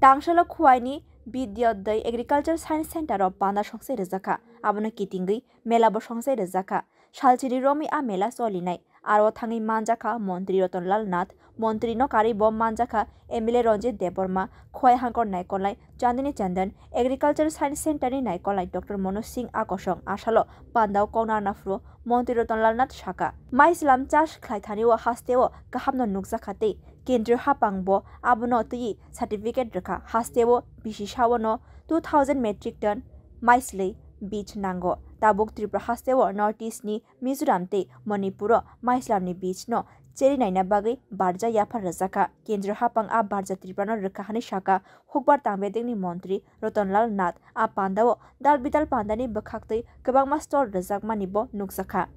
Tangshalo Khuaini Bidyodai Agriculture Science Center of Panda Songsai Rezaka Abona Kitingi Melabo Songsai Rezaka Shalchiri Romi a Mela Solinai Aro Thangi Manjaka Montri Rotonlal Nath Montri no Kari Bom Manjaka Emile Ronjit Deborma Khoi Hankor Naikolai Chandini Chandan Agriculture Science Center ni Naikolai Dr. Monu Singh Akosong Ashalo Pandao Konar Nafro Montri Rotonlal Nath Shaka Maislam Chash Klaithani wa Hasteo Kahamno Nukzakate Kendra Hapangbo Abono Tui Certificate Raka Hasteo Bishishawono 2000 metric ton Maisley Beach Nango Tabuk Tripura Hasteo Northeast ni Mizoram te Manipuro Maislam ni beach no Cheri Naina Bagi Barja Yapar Razaka Kendra Hapang a Barja Tripura Rakahani Shaka Hukbar Tambeding ni Montri Rotonlal Nath a Pandao Dal Bital Pandani Bakakte Kabang Mastor Razak Manibo Nuksaka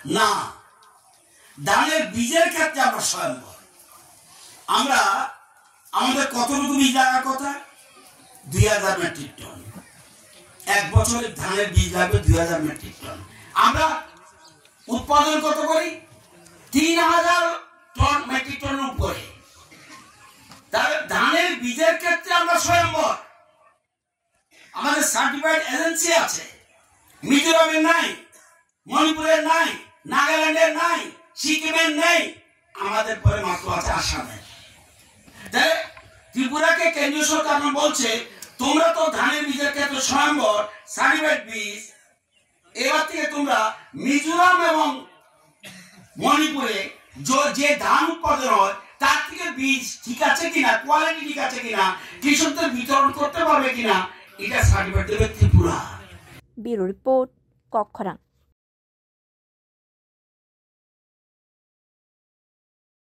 Na Dale Bijer Katya Bashambo আমরা আমাদের কতটুকু বীজ লাগার কথা 2000 metric ton এক বছরে ধানের বীজ লাগবে 2000 মেট্রিক টন আমরা উৎপাদন কত করি 3000 টন মেট্রিক টন উপরে তাহলে ধানের বীজের ক্ষেত্রে আমরা স্বয়ংবর আমাদের সার্টিফাইড এজেন্সি আছে মিজোরামের নাই মণিপুরের নাই নাগাল্যান্ডের নাই সিকিমের নেই আমাদের পরে মাত্র আছে আসামে ত্রিপুরাকে কেন্দ্রীয় সরকার বলছে তোমরা তো ধানের বীজের ক্ষেত্রে স্বয়ংবর সার্টিফাইড বীজ এবার থেকে তোমরা মিজোরাম এবং মণিপুরে যে ধান উৎপাদন হয় তার থেকে বীজ ঠিক আছে কিনা কোয়ালিটি ঠিক আছে কিনা কৃষকদের বিতরণ করতে পারবে কিনা এটা সার্টিফাইড দেবে ত্রিপুরা ব্যুরো রিপোর্ট কক্ষরাং